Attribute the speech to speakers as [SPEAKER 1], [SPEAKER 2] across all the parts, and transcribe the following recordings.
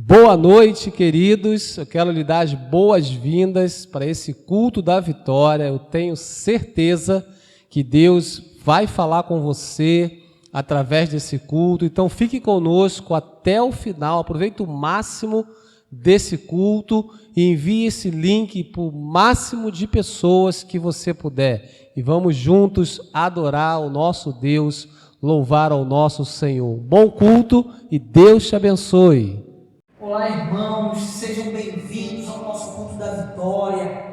[SPEAKER 1] Boa noite, queridos. Eu quero lhe dar as boas-vindas para esse culto da vitória. Eu tenho certeza que Deus vai falar com você através desse culto. Então, fique conosco até o final. Aproveite o máximo desse culto e envie esse link para o máximo de pessoas que você puder. E vamos juntos adorar o nosso Deus, louvar ao nosso Senhor. Bom culto e Deus te abençoe.
[SPEAKER 2] Olá, irmãos, sejam bem-vindos ao nosso culto da vitória.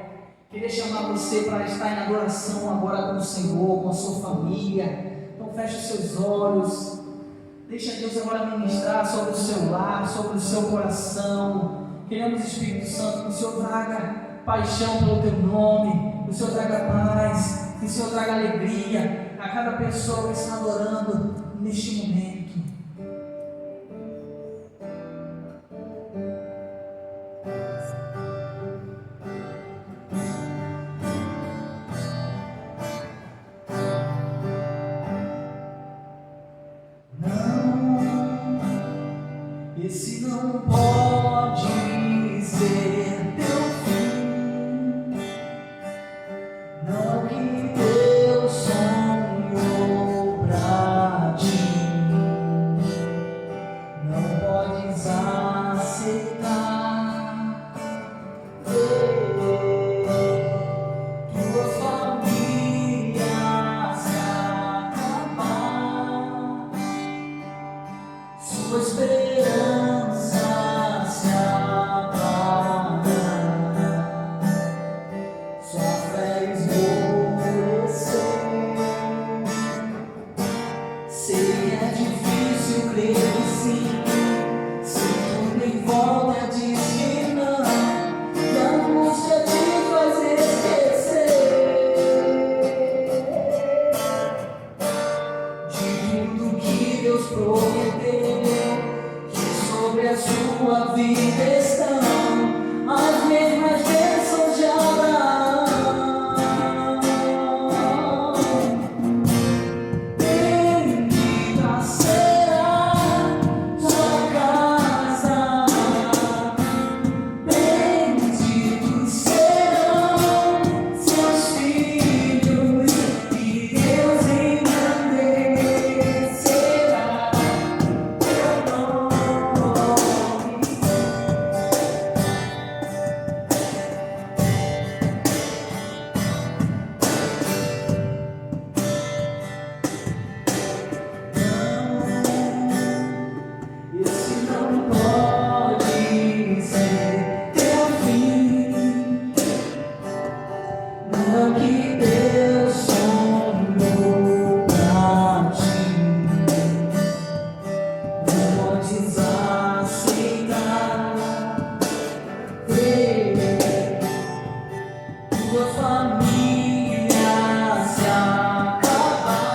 [SPEAKER 2] Queria chamar você para estar em adoração agora com o Senhor, com a sua família. Então feche os seus olhos, deixa Deus agora ministrar sobre o seu lar, sobre o seu coração. Queremos, Espírito Santo, que o Senhor traga paixão pelo teu nome, que o Senhor traga paz, que o Senhor traga alegria a cada pessoa que está adorando neste momento. Esse não pode ser teu fim, não é o que Deus sonhou pra ti, não podes aceitar tua família se acabar, sua esperança se apagar, sua fé esmorecer. Sei que é difícil crer que sim, se tudo em volta diz que não, e a angústia te faz esquecer de tudo que Deus prometeu, que sobre a sua vida estão as mesmas bênçãos de Abraão. Bendita será sua casa, benditos serão seus filhos, e Deus engrandecerá teu nome. Esse não pode ser teu fim, não é o que Deus sonhou pra ti, não podes aceitar tua família se acabar,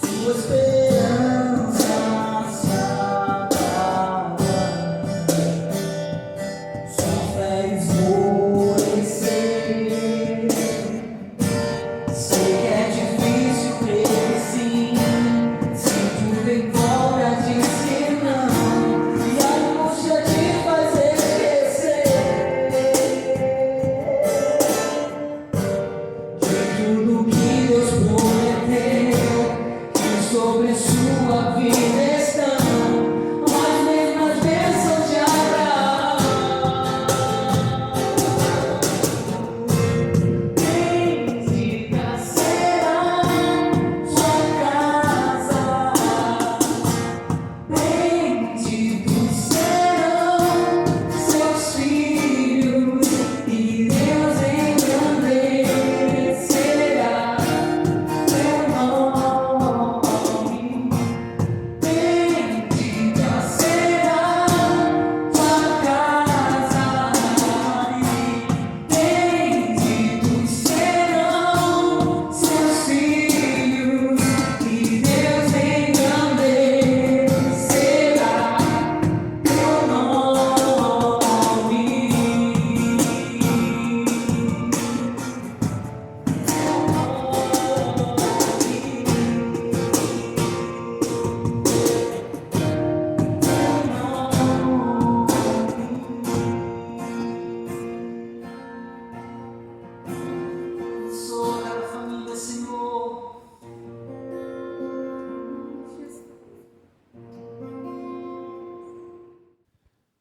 [SPEAKER 2] sua esperança se apagar, sua fé esmorecer. Sei que é difícil crer que sim, se tudo em volta diz que não, e a angústia te faz esquecer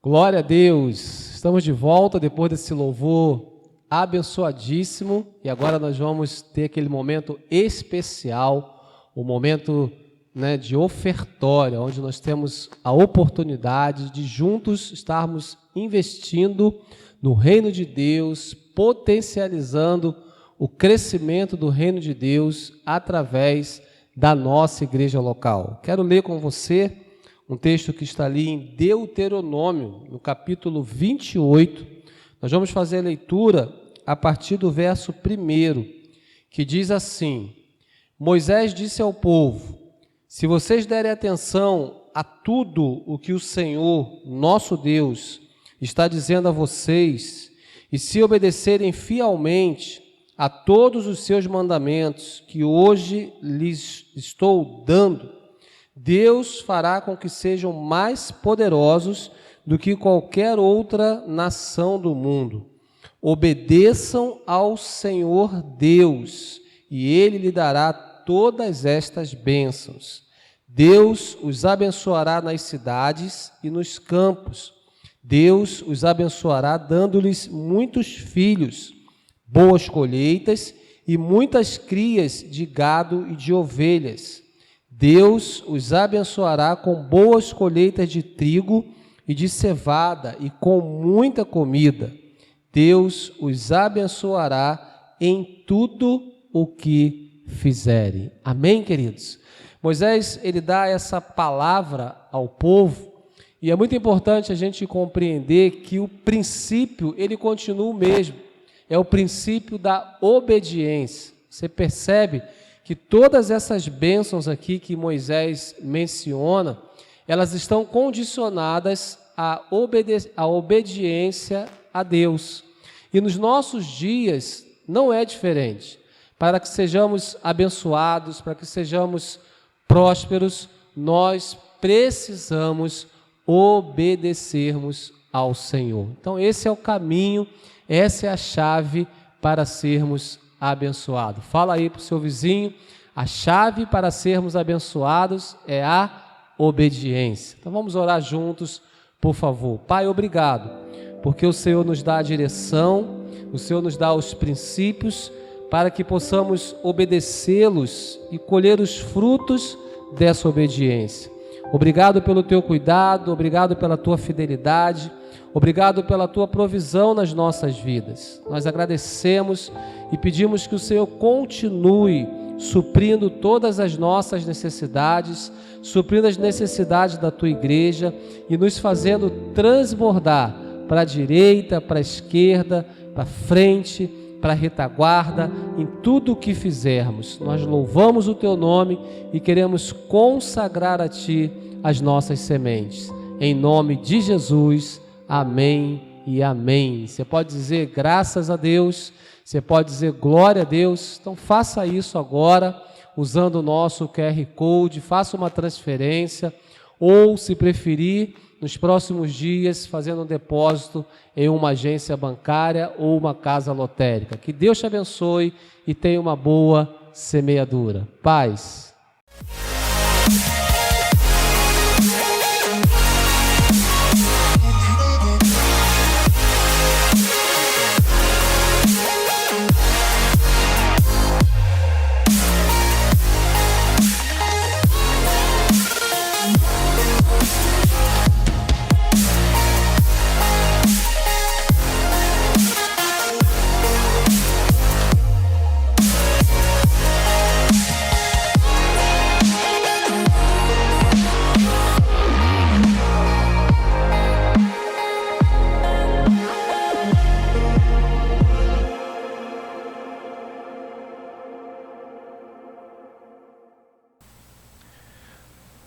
[SPEAKER 1] Glória a Deus! Estamos de volta depois desse louvor abençoadíssimo e agora nós vamos ter aquele momento especial, o momento, de ofertório, onde nós temos a oportunidade de juntos estarmos investindo no reino de Deus, potencializando o crescimento do reino de Deus através da nossa igreja local. Quero ler com você um texto que está ali em Deuteronômio, no capítulo 28. Nós vamos fazer a leitura a partir do verso 1, que diz assim: Moisés disse ao povo: se vocês derem atenção a tudo o que o Senhor, nosso Deus, está dizendo a vocês, e se obedecerem fielmente a todos os seus mandamentos que hoje lhes estou dando, Deus fará com que sejam mais poderosos do que qualquer outra nação do mundo. Obedeçam ao Senhor Deus, e Ele lhe dará todas estas bênçãos. Deus os abençoará nas cidades e nos campos. Deus os abençoará dando-lhes muitos filhos, boas colheitas e muitas crias de gado e de ovelhas. Deus os abençoará com boas colheitas de trigo e de cevada e com muita comida. Deus os abençoará em tudo o que fizerem. Amém, queridos? Moisés, ele dá essa palavra ao povo e é muito importante a gente compreender que o princípio, ele continua o mesmo. É o princípio da obediência. Você percebe que todas essas bênçãos aqui que Moisés menciona, elas estão condicionadas à obediência a Deus. E nos nossos dias não é diferente. Para que sejamos abençoados, para que sejamos prósperos, nós precisamos obedecermos ao Senhor. Então esse é o caminho, essa é a chave para sermos abençoado. Fala aí para o seu vizinho, a chave para sermos abençoados é a obediência. Então vamos orar juntos, por favor. Pai, obrigado, porque o Senhor nos dá a direção, o Senhor nos dá os princípios para que possamos obedecê-los e colher os frutos dessa obediência. Obrigado pelo teu cuidado, obrigado pela tua fidelidade, obrigado pela tua provisão nas nossas vidas. Nós agradecemos e pedimos que o Senhor continue suprindo todas as nossas necessidades, suprindo as necessidades da tua igreja e nos fazendo transbordar para a direita, para a esquerda, para a frente, para a retaguarda, em tudo o que fizermos. Nós louvamos o teu nome e queremos consagrar a ti as nossas sementes. Em nome de Jesus, amém e amém. Você pode dizer graças a Deus, você pode dizer glória a Deus. Então faça isso agora, usando o nosso QR Code, faça uma transferência, ou se preferir, nos próximos dias, fazendo um depósito em uma agência bancária ou uma casa lotérica. Que Deus te abençoe e tenha uma boa semeadura. Paz.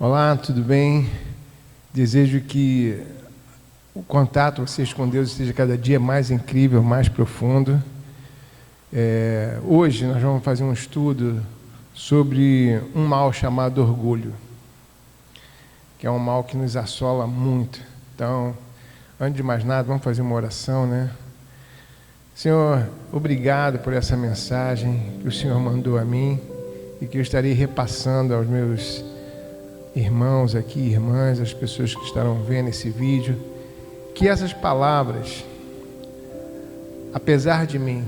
[SPEAKER 3] Olá, tudo bem? Desejo que o contato vocês com Deus seja cada dia mais incrível, mais profundo. Hoje nós vamos fazer um estudo sobre um mal chamado orgulho, que é um mal que nos assola muito. Então, antes de mais nada, vamos fazer uma oração, né? Senhor, obrigado por essa mensagem que o Senhor mandou a mim e que eu estarei repassando aos meus irmãos aqui, irmãs, as pessoas que estarão vendo esse vídeo, que essas palavras, apesar de mim,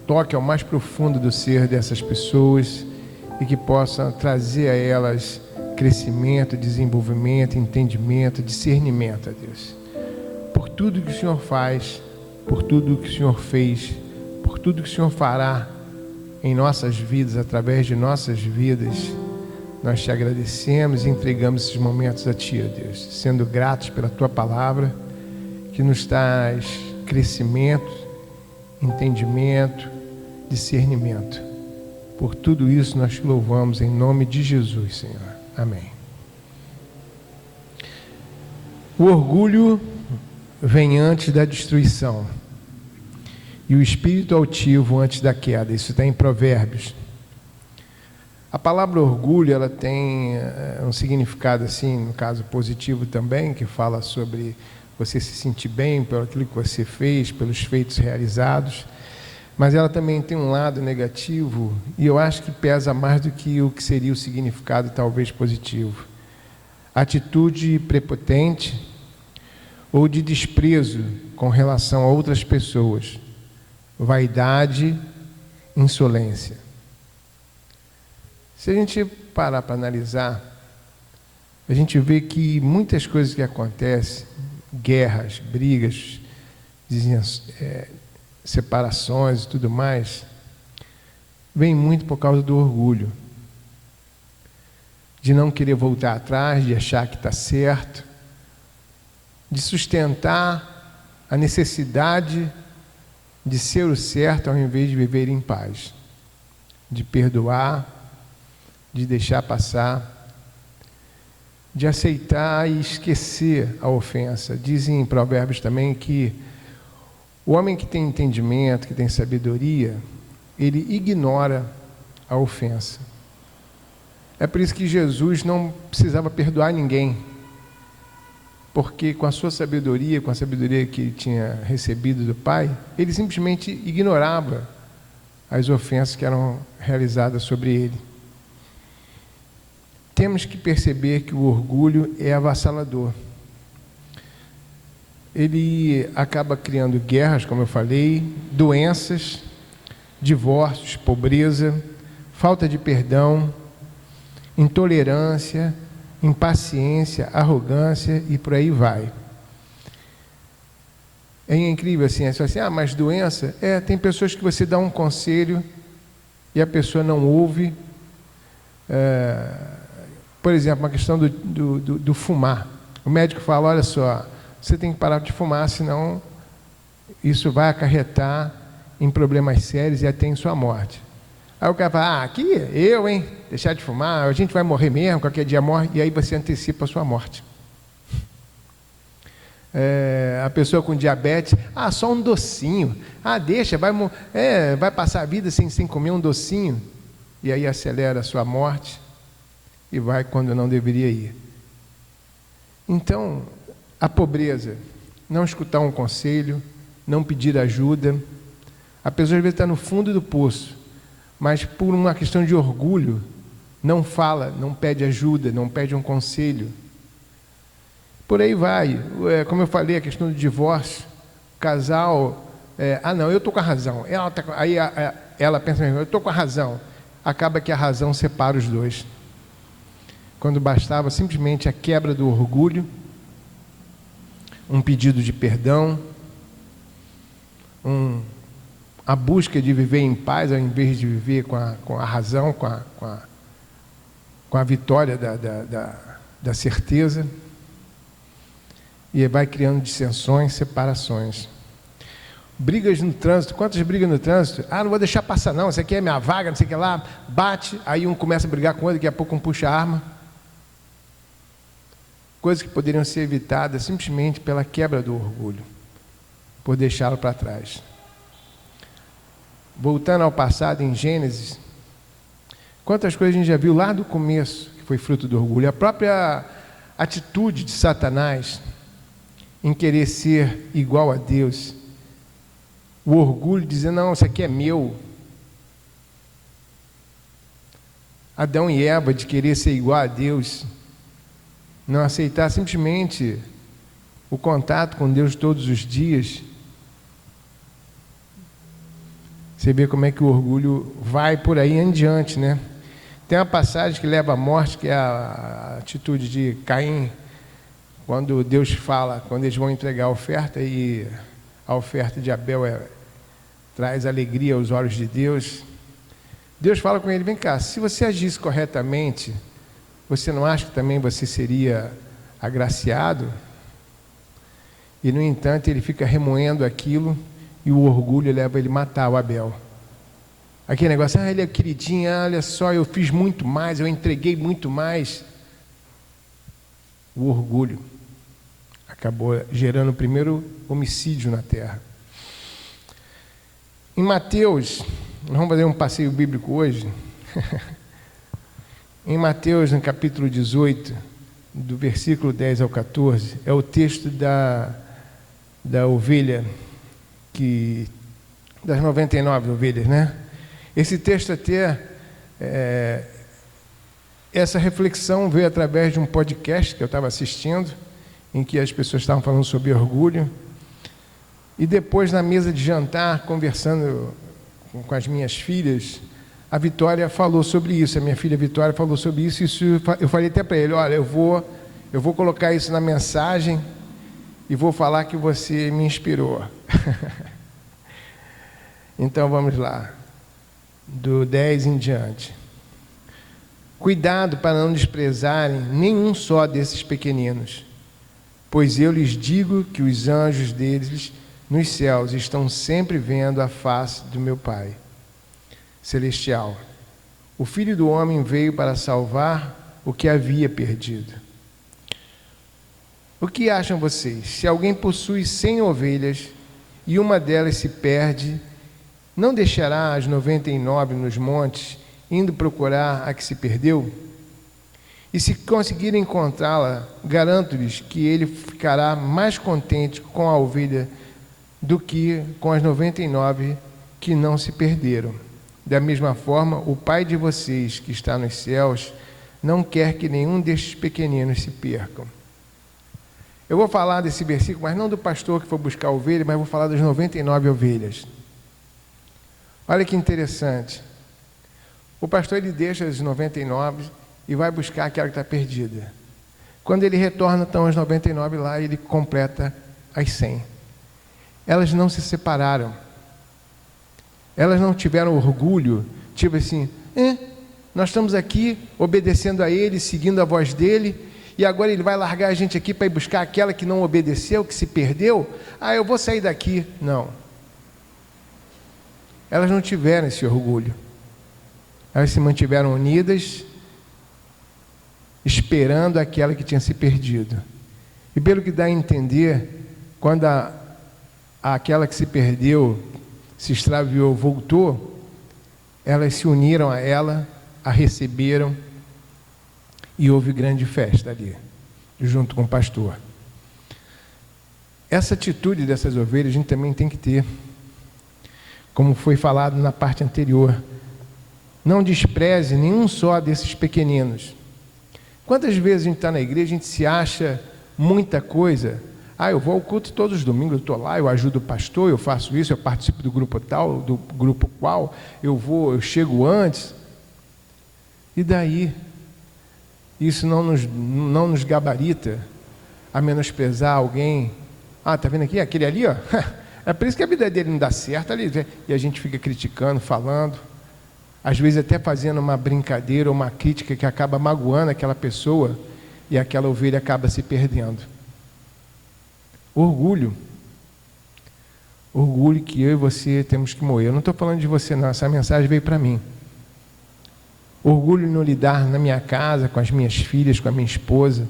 [SPEAKER 3] toque ao mais profundo do ser dessas pessoas e que possa trazer a elas crescimento, desenvolvimento, entendimento, discernimento, a Deus. Por tudo que o Senhor faz, por tudo que o Senhor fez, por tudo que o Senhor fará em nossas vidas, através de nossas vidas, nós te agradecemos e entregamos esses momentos a Ti, ó Deus, sendo gratos pela Tua palavra, que nos traz crescimento, entendimento, discernimento. Por tudo isso nós te louvamos em nome de Jesus, Senhor. Amém. O orgulho vem antes da destruição e o espírito altivo antes da queda. Isso está em Provérbios. A palavra orgulho, ela tem um significado assim, no caso positivo também, que fala sobre você se sentir bem pelo aquilo que você fez, pelos feitos realizados, mas ela também tem um lado negativo, e eu acho que pesa mais do que o que seria o significado talvez positivo. Atitude prepotente ou de desprezo com relação a outras pessoas, vaidade, insolência. Se a gente parar para analisar, a gente vê que muitas coisas que acontecem, guerras, brigas, separações e tudo mais, vem muito por causa do orgulho, de não querer voltar atrás, de achar que está certo, de sustentar a necessidade de ser o certo ao invés de viver em paz, de perdoar, de deixar passar, de aceitar e esquecer a ofensa. Dizem em Provérbios também que o homem que tem entendimento, que tem sabedoria, ele ignora a ofensa. É por isso que Jesus não precisava perdoar ninguém, porque com a sua sabedoria, com a sabedoria que ele tinha recebido do Pai, ele simplesmente ignorava as ofensas que eram realizadas sobre ele. Temos que perceber que o orgulho é avassalador. Ele acaba criando guerras, como eu falei, doenças, divórcios, pobreza, falta de perdão, intolerância, impaciência, arrogância e por aí vai. É incrível assim, mas doença? Tem pessoas que você dá um conselho e a pessoa não ouve. Por exemplo, uma questão do fumar. O médico fala, olha só, você tem que parar de fumar, senão isso vai acarretar em problemas sérios e até em sua morte. Aí o cara fala, aqui eu, hein? Deixar de fumar, a gente vai morrer mesmo, qualquer dia morre, e aí você antecipa a sua morte. A pessoa com diabetes, só um docinho, deixa, vai passar a vida sem comer um docinho, e aí acelera a sua morte, e vai quando não deveria ir. Então, a pobreza, não escutar um conselho, não pedir ajuda. A pessoa às vezes está no fundo do poço, mas por uma questão de orgulho, não fala, não pede ajuda, não pede um conselho. Por aí vai. Como eu falei, a questão do divórcio, o casal, não, eu estou com a razão. Ela pensa, eu estou com a razão. Acaba que a razão separa os dois. Quando bastava simplesmente a quebra do orgulho, um pedido de perdão, a busca de viver em paz ao invés de viver com a razão, com a vitória da certeza, e vai criando dissensões, separações. Brigas no trânsito, quantas brigas no trânsito? Não vou deixar passar não, isso aqui é minha vaga, não sei o que lá, bate, aí um começa a brigar com o outro, daqui a pouco um puxa a arma. Coisas que poderiam ser evitadas simplesmente pela quebra do orgulho, por deixá-lo para trás. Voltando ao passado, em Gênesis, quantas coisas a gente já viu lá do começo, que foi fruto do orgulho. A própria atitude de Satanás em querer ser igual a Deus. O orgulho de dizer, não, isso aqui é meu. Adão e Eva de querer ser igual a Deus. Não aceitar simplesmente o contato com Deus todos os dias, você vê como é que o orgulho vai por aí em diante, né? Tem uma passagem que leva à morte, que é a atitude de Caim, quando Deus fala, quando eles vão entregar a oferta, e a oferta de Abel traz alegria aos olhos de Deus. Deus fala com ele: vem cá, se você agisse corretamente, você não acha que também você seria agraciado? E no entanto ele fica remoendo aquilo, e o orgulho leva ele a matar o Abel. Aquele negócio: ele é queridinho, olha só, eu fiz muito mais, eu entreguei muito mais. O orgulho acabou gerando o primeiro homicídio na terra. Em Mateus, nós vamos fazer um passeio bíblico hoje. Em Mateus, no capítulo 18, do versículo 10 ao 14, é o texto da ovelha, das 99 ovelhas, né? Esse texto até, essa reflexão veio através de um podcast que eu estava assistindo, em que as pessoas estavam falando sobre orgulho, e depois na mesa de jantar, conversando com as minhas filhas, a Vitória falou sobre isso, a minha filha Vitória falou sobre isso, eu falei até para ele: olha, eu vou colocar isso na mensagem e vou falar que você me inspirou. Então vamos lá, do 10 em diante. Cuidado para não desprezarem nenhum só desses pequeninos, pois eu lhes digo que os anjos deles nos céus estão sempre vendo a face do meu Pai celestial. O Filho do Homem veio para salvar o que havia perdido. O que acham vocês? Se alguém possui 100 ovelhas e uma delas se perde, não deixará as 99 nos montes, indo procurar a que se perdeu? E se conseguir encontrá-la, garanto-lhes que ele ficará mais contente com a ovelha do que com as 99 que não se perderam. Da mesma forma, o Pai de vocês que está nos céus não quer que nenhum destes pequeninos se percam. Eu vou falar desse versículo, mas não do pastor que foi buscar a ovelha, mas vou falar das 99 ovelhas. Olha que interessante. O pastor, ele deixa as 99 e vai buscar aquela que está perdida. Quando ele retorna, estão as 99 lá, e ele completa as 100. Elas não se separaram. Elas não tiveram orgulho, tipo assim: nós estamos aqui obedecendo a ele, seguindo a voz dele, e agora ele vai largar a gente aqui para ir buscar aquela que não obedeceu, que se perdeu? Eu vou sair daqui. Não. Elas não tiveram esse orgulho. Elas se mantiveram unidas, esperando aquela que tinha se perdido. E pelo que dá a entender, quando aquela que se perdeu, se extraviou, voltou, elas se uniram a ela, a receberam, e houve grande festa ali, junto com o pastor. Essa atitude dessas ovelhas a gente também tem que ter, como foi falado na parte anterior. Não despreze nenhum só desses pequeninos. Quantas vezes a gente está na igreja, a gente se acha muita coisa. Eu vou ao culto todos os domingos, eu estou lá, eu ajudo o pastor, eu faço isso, eu participo do grupo tal, do grupo qual, eu chego antes. E daí? Isso não nos gabarita a menosprezar alguém. Tá vendo aqui? Aquele ali, ó. É por isso que a vida dele não dá certo ali. E a gente fica criticando, falando, às vezes até fazendo uma brincadeira ou uma crítica que acaba magoando aquela pessoa, e aquela ovelha acaba se perdendo. Orgulho que eu e você temos que moer. Eu não estou falando de você não, essa mensagem veio para mim. Orgulho em não lidar na minha casa, com as minhas filhas, com a minha esposa.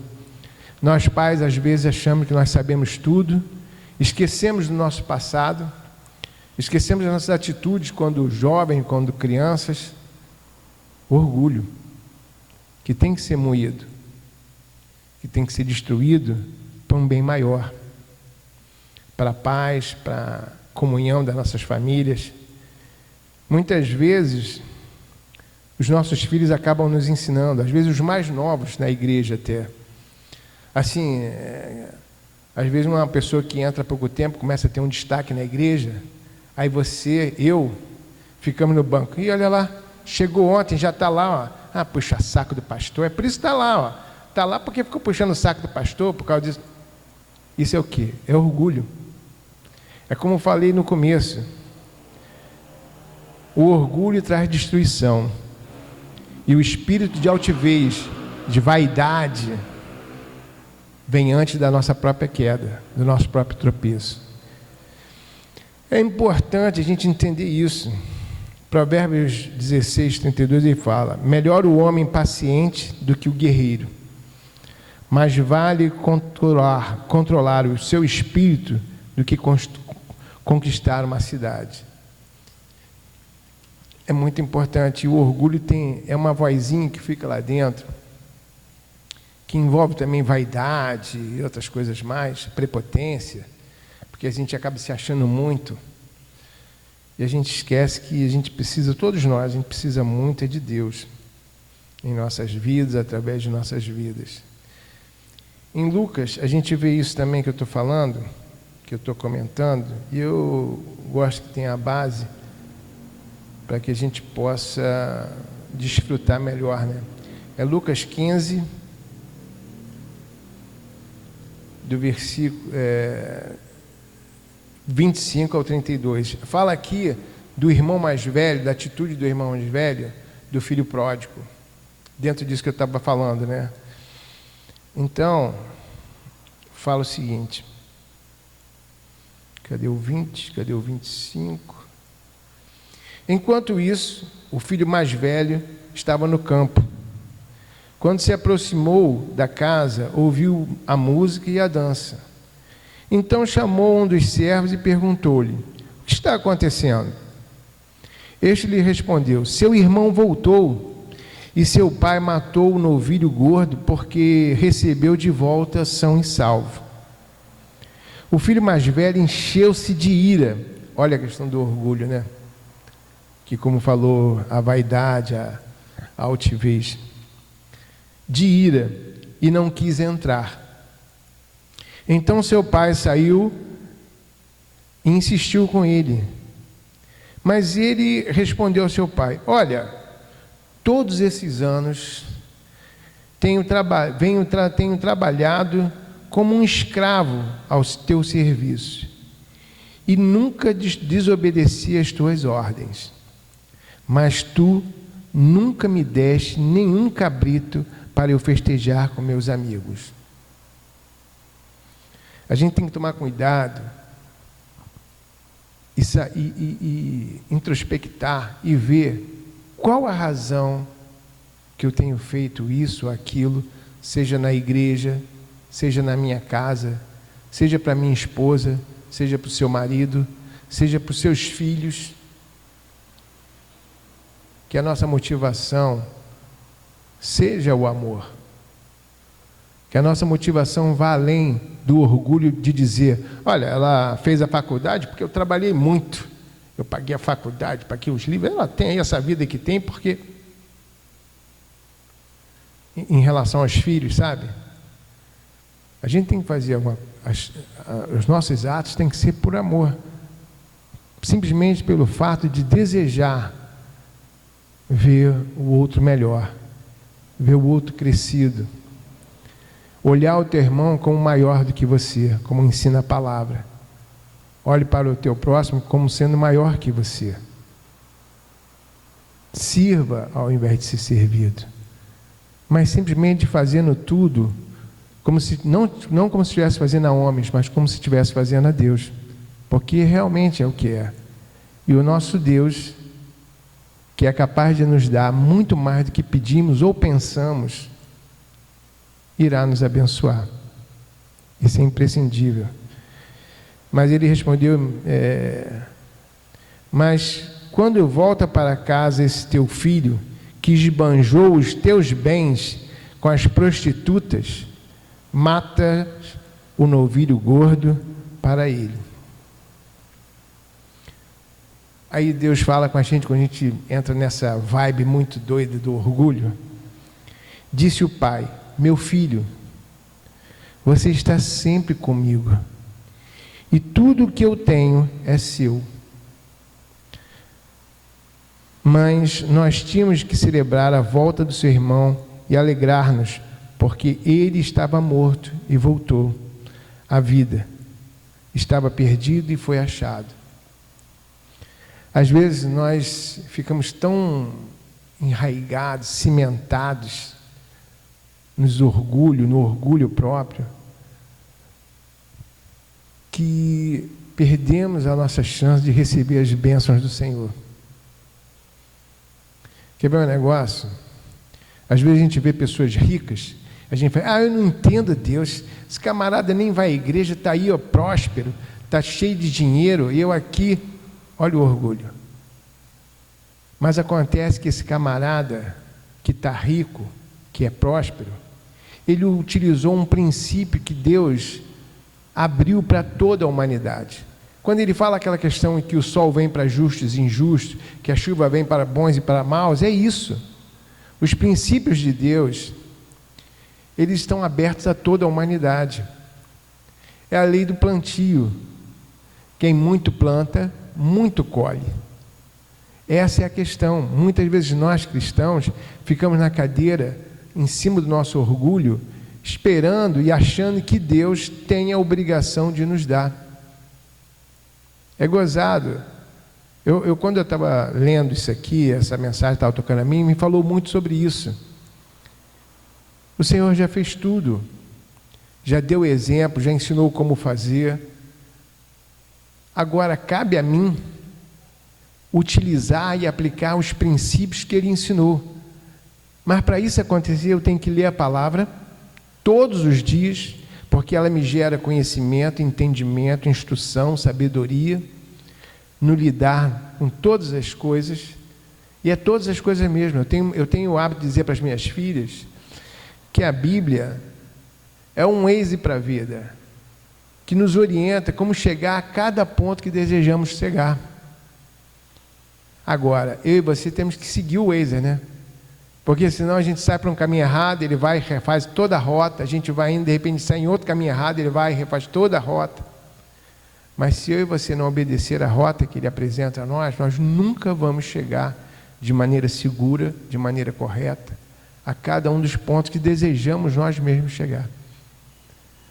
[SPEAKER 3] Nós pais às vezes achamos que nós sabemos tudo, esquecemos do nosso passado, esquecemos das nossas atitudes quando jovens, quando crianças. Orgulho que tem que ser moído, que tem que ser destruído para um bem maior, para a paz, para a comunhão das nossas famílias. Muitas vezes os nossos filhos acabam nos ensinando, às vezes os mais novos na igreja até, assim, Às vezes uma pessoa que entra há pouco tempo começa a ter um destaque na igreja, aí eu, ficamos no banco, e olha lá, chegou ontem, já está lá, ó. Puxa saco do pastor, é por isso que está lá, ó. Está lá porque ficou puxando o saco do pastor, por causa disso. Isso é o quê? É orgulho. É como eu falei no começo, o orgulho traz destruição, e o espírito de altivez, de vaidade, vem antes da nossa própria queda, do nosso próprio tropeço. É importante a gente entender isso. Provérbios 16, 32, ele fala: melhor o homem paciente do que o guerreiro, mas vale controlar o seu espírito do que conquistar uma cidade. É muito importante. O orgulho é uma vozinha que fica lá dentro, que envolve também vaidade e outras coisas mais, prepotência, porque a gente acaba se achando muito, e a gente esquece que a gente precisa, todos nós, a gente precisa muito de Deus em nossas vidas, através de nossas vidas. Em Lucas, a gente vê isso também que eu estou falando, que eu estou comentando, e eu gosto que tenha a base para que a gente possa desfrutar melhor, né? É Lucas 15, do versículo 25 ao 32. Fala aqui do irmão mais velho, da atitude do irmão mais velho, do filho pródigo, dentro disso que eu estava falando, né? Então, fala o seguinte, cadê o 20? Cadê o 25? Enquanto isso, o filho mais velho estava no campo. Quando se aproximou da casa, ouviu a música e a dança. Então chamou um dos servos e perguntou-lhe: o que está acontecendo? Este lhe respondeu: seu irmão voltou, e seu pai matou o novilho gordo, porque recebeu de volta são e salvo. O filho mais velho encheu-se de ira. Olha a questão do orgulho, né? Que, como falou, a vaidade, a altivez, de ira, e não quis entrar. Então seu pai saiu e insistiu com ele. Mas ele respondeu ao seu pai: olha, todos esses anos tenho trabalhado como um escravo ao teu serviço, e nunca desobedeci às tuas ordens. Mas tu nunca me deste nenhum cabrito para eu festejar com meus amigos. A gente tem que tomar cuidado e introspectar e ver qual a razão que eu tenho feito isso ou aquilo, seja na igreja, seja na minha casa, seja para minha esposa, seja para o seu marido, seja para os seus filhos. Que a nossa motivação seja o amor. Que a nossa motivação vá além do orgulho de dizer: olha, ela fez a faculdade porque eu trabalhei muito, eu paguei a faculdade, paguei os livros, ela tem aí essa vida que tem, porque em relação aos filhos, sabe? A gente tem que fazer os nossos atos têm que ser por amor, simplesmente pelo fato de desejar ver o outro melhor, ver o outro crescido, olhar o teu irmão como maior do que você, como ensina a palavra. Olhe para o teu próximo como sendo maior que você. Sirva ao invés de ser servido, mas simplesmente fazendo tudo como se não como se estivesse fazendo a homens, mas como se estivesse fazendo a Deus, porque realmente é o que é. E o nosso Deus, que é capaz de nos dar muito mais do que pedimos ou pensamos, irá nos abençoar. Isso é imprescindível. Mas ele respondeu: mas quando eu volto para casa esse teu filho, que esbanjou os teus bens com as prostitutas, mata o novilho gordo para ele. Aí Deus fala com a gente, quando a gente entra nessa vibe muito doida do orgulho. Disse o pai: meu filho, você está sempre comigo, e tudo o que eu tenho é seu. Mas nós tínhamos que celebrar a volta do seu irmão e alegrar-nos, porque ele estava morto e voltou à vida. Estava perdido e foi achado. Às vezes nós ficamos tão enraigados, cimentados no orgulho próprio, que perdemos a nossa chance de receber as bênçãos do Senhor. Quer ver um negócio? Às vezes a gente vê pessoas ricas, a gente fala, eu não entendo Deus, esse camarada nem vai à igreja, está aí, ó, próspero, está cheio de dinheiro, e eu aqui, olha o orgulho. Mas acontece que esse camarada que está rico, que é próspero, ele utilizou um princípio que Deus abriu para toda a humanidade. Quando ele fala aquela questão em que o sol vem para justos e injustos, que a chuva vem para bons e para maus, é isso. Os princípios de Deus, eles estão abertos a toda a humanidade. É a lei do plantio. Quem muito planta, muito colhe. Essa é a questão. Muitas vezes nós, cristãos, ficamos na cadeira, em cima do nosso orgulho, esperando e achando que Deus tem a obrigação de nos dar. É gozado. Quando eu estava lendo isso aqui, essa mensagem estava tocando a mim, me falou muito sobre isso. O Senhor já fez tudo, já deu exemplo, já ensinou como fazer. Agora cabe a mim utilizar e aplicar os princípios que Ele ensinou. Mas para isso acontecer, eu tenho que ler a palavra todos os dias, porque ela me gera conhecimento, entendimento, instrução, sabedoria, no lidar com todas as coisas, e é todas as coisas mesmo. Eu tenho o hábito de dizer para as minhas filhas que a Bíblia é um Waze para a vida, que nos orienta como chegar a cada ponto que desejamos chegar. Agora, eu e você temos que seguir o Waze, né? Porque senão a gente sai para um caminho errado, ele vai e refaz toda a rota, a gente vai indo, de repente sai em outro caminho errado, ele vai e refaz toda a rota. Mas se eu e você não obedecer a rota que ele apresenta a nós nunca vamos chegar de maneira segura, de maneira correta, a cada um dos pontos que desejamos nós mesmos chegar.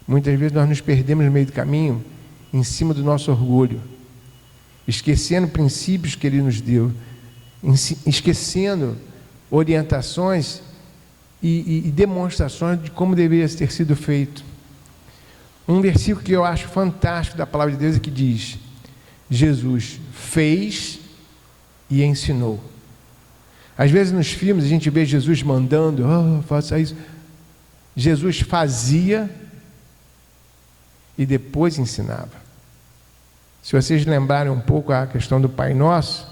[SPEAKER 3] Muitas vezes nós nos perdemos no meio do caminho, em cima do nosso orgulho, esquecendo princípios que ele nos deu, esquecendo orientações e demonstrações de como deveria ter sido feito. Um versículo que eu acho fantástico da palavra de Deus é que diz: Jesus fez e ensinou. Às vezes nos filmes a gente vê Jesus mandando, faça isso. Jesus fazia e depois ensinava. Se vocês lembrarem um pouco a questão do Pai Nosso,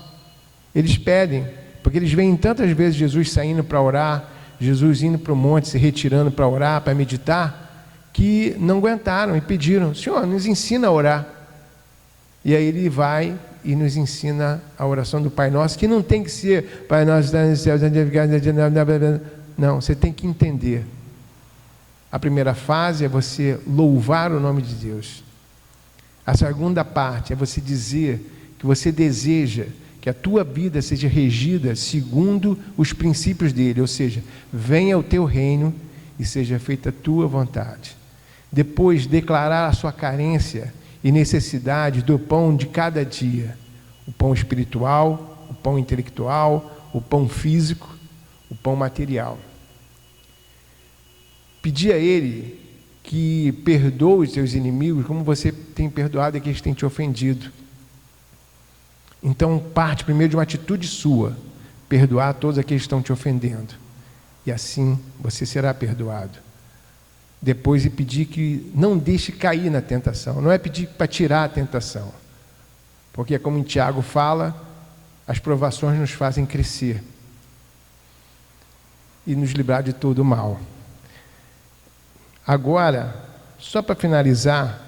[SPEAKER 3] eles pedem, porque eles veem tantas vezes Jesus saindo para orar, Jesus indo para o monte, se retirando para orar, para meditar, que não aguentaram e pediram: Senhor, nos ensina a orar. E aí ele vai e nos ensina a oração do Pai Nosso, que não tem que ser Pai Nosso que está nos céus, não, você tem que entender. A primeira fase é você louvar o nome de Deus. A segunda parte é você dizer que você deseja que a tua vida seja regida segundo os princípios dele, ou seja, venha o teu reino e seja feita a tua vontade. Depois, declarar a sua carência e necessidade do pão de cada dia, o pão espiritual, o pão intelectual, o pão físico, o pão material. Pedir a Ele que perdoe os teus inimigos como você tem perdoado aqueles que têm te ofendido. Então, parte primeiro de uma atitude sua, perdoar todos aqueles que estão te ofendendo, e assim você será perdoado. Depois, pedir que não deixe cair na tentação. Não é pedir para tirar a tentação, porque, como em Tiago fala, as provações nos fazem crescer e nos livrar de todo o mal. Agora, só para finalizar,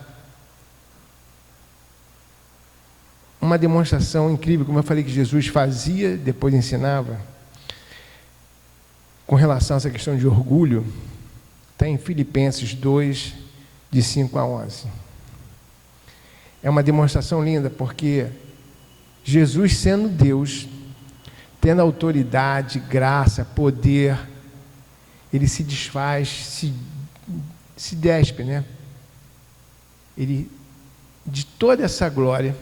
[SPEAKER 3] uma demonstração incrível, como eu falei que Jesus fazia, depois ensinava, com relação a essa questão de orgulho, está em Filipenses 2, de 5 a 11. É uma demonstração linda, porque Jesus, sendo Deus, tendo autoridade, graça, poder, ele se desfaz, se despe, né? Ele, de toda essa glória,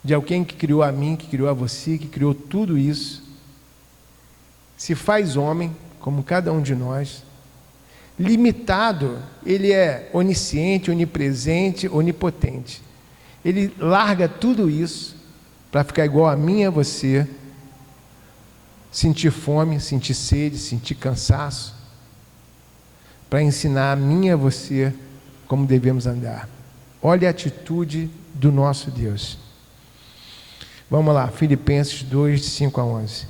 [SPEAKER 3] de alguém que criou a mim, que criou a você, que criou tudo isso, se faz homem, como cada um de nós, limitado, ele é onisciente, onipresente, onipotente. Ele larga tudo isso para ficar igual a mim e a você, sentir fome, sentir sede, sentir cansaço, para ensinar a mim e a você como devemos andar. Olha a atitude do nosso Deus. Vamos lá, Filipenses 2, de 5 a 11.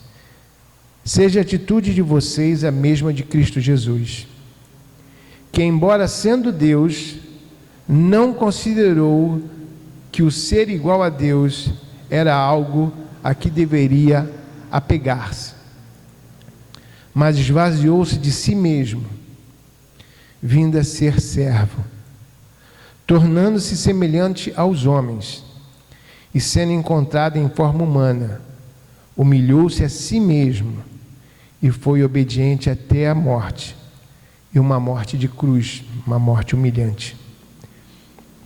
[SPEAKER 3] Seja a atitude de vocês a mesma de Cristo Jesus, que, embora sendo Deus, não considerou que o ser igual a Deus era algo a que deveria apegar-se, mas esvaziou-se de si mesmo, vindo a ser servo, tornando-se semelhante aos homens, e sendo encontrado em forma humana, humilhou-se a si mesmo, e foi obediente até a morte, e uma morte de cruz, uma morte humilhante.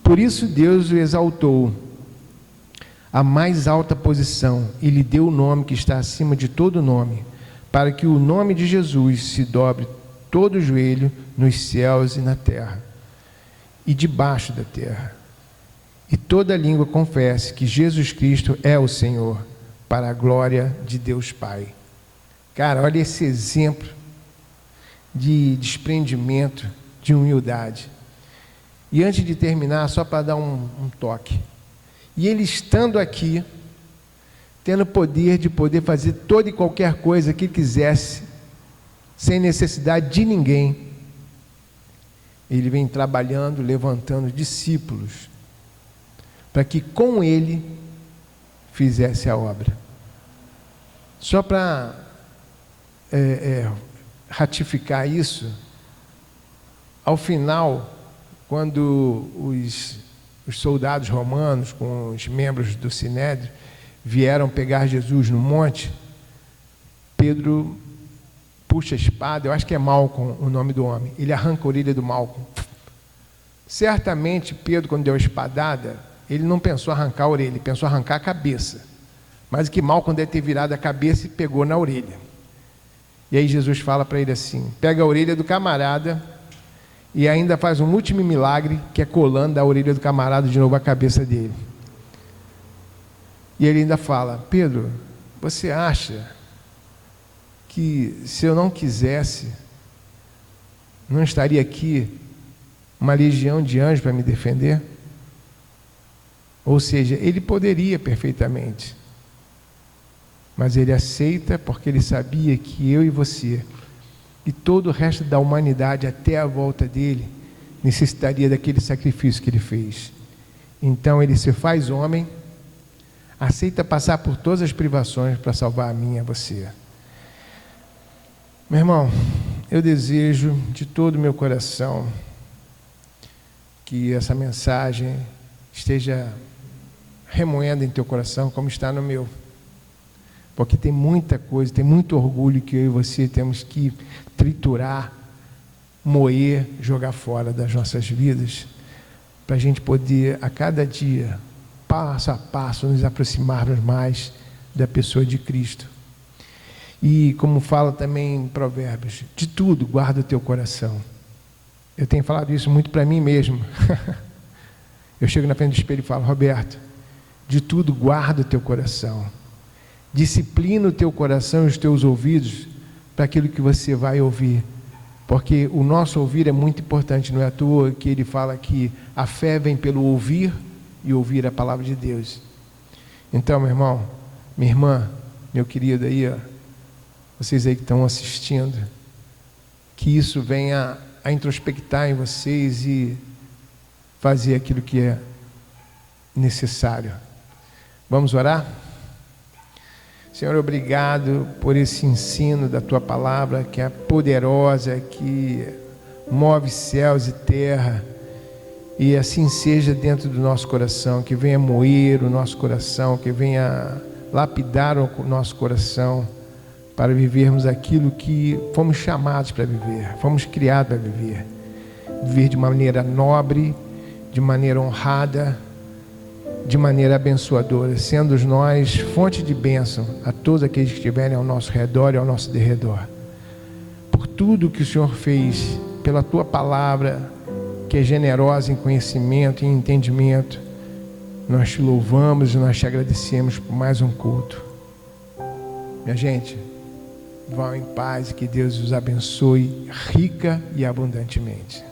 [SPEAKER 3] Por isso Deus o exaltou à mais alta posição e lhe deu o nome que está acima de todo nome, para que o nome de Jesus se dobre todo o joelho nos céus e na terra e debaixo da terra, e toda língua confesse que Jesus Cristo é o Senhor, para a glória de Deus Pai. Cara, olha esse exemplo de desprendimento, de humildade. E antes de terminar, só para dar um toque. E ele estando aqui, tendo poder de poder fazer toda e qualquer coisa que quisesse, sem necessidade de ninguém, ele vem trabalhando, levantando discípulos, para que com ele fizesse a obra. Só para ratificar isso, ao final, quando os soldados romanos, com os membros do Sinédrio, vieram pegar Jesus no monte, Pedro puxa a espada, eu acho que é Malcom o nome do homem, ele arranca a orelha do Malcom. Certamente Pedro, quando deu a espadada, ele não pensou arrancar a orelha, ele pensou arrancar a cabeça, mas que Malcom deve ter virado a cabeça e pegou na orelha. E aí Jesus fala para ele assim, pega a orelha do camarada e ainda faz um último milagre, que é colando a orelha do camarada de novo à cabeça dele. E ele ainda fala, Pedro, você acha que se eu não quisesse, não estaria aqui uma legião de anjos para me defender? Ou seja, ele poderia perfeitamente, mas ele aceita porque ele sabia que eu e você e todo o resto da humanidade até a volta dele necessitaria daquele sacrifício que ele fez. Então ele se faz homem, aceita passar por todas as privações para salvar a mim e a você. Meu irmão, eu desejo de todo o meu coração que essa mensagem esteja remoendo em teu coração como está no meu. Porque tem muita coisa, tem muito orgulho que eu e você temos que triturar, moer, jogar fora das nossas vidas, para a gente poder, a cada dia, passo a passo, nos aproximarmos mais da pessoa de Cristo. E como fala também em Provérbios, de tudo guarda o teu coração. Eu tenho falado isso muito para mim mesmo. Eu chego na frente do espelho e falo, Roberto, de tudo guarda o teu coração. Disciplina o teu coração e os teus ouvidos para aquilo que você vai ouvir, porque o nosso ouvir é muito importante. Não é à toa que ele fala que a fé vem pelo ouvir e ouvir a palavra de Deus. Então, meu irmão, minha irmã, meu querido aí, ó, vocês aí que estão assistindo, que isso venha a introspectar em vocês e fazer aquilo que é necessário. Vamos orar? Senhor, obrigado por esse ensino da Tua palavra, que é poderosa, que move céus e terra, e assim seja dentro do nosso coração, que venha moer o nosso coração, que venha lapidar o nosso coração, para vivermos aquilo que fomos chamados para viver, fomos criados para viver. Viver de maneira nobre, de maneira honrada, de maneira abençoadora, sendo nós fonte de bênção a todos aqueles que estiverem ao nosso redor e ao nosso derredor. Por tudo que o Senhor fez, pela Tua palavra, que é generosa em conhecimento e em entendimento, nós Te louvamos e nós Te agradecemos por mais um culto. Minha gente, vão em paz e que Deus os abençoe rica e abundantemente.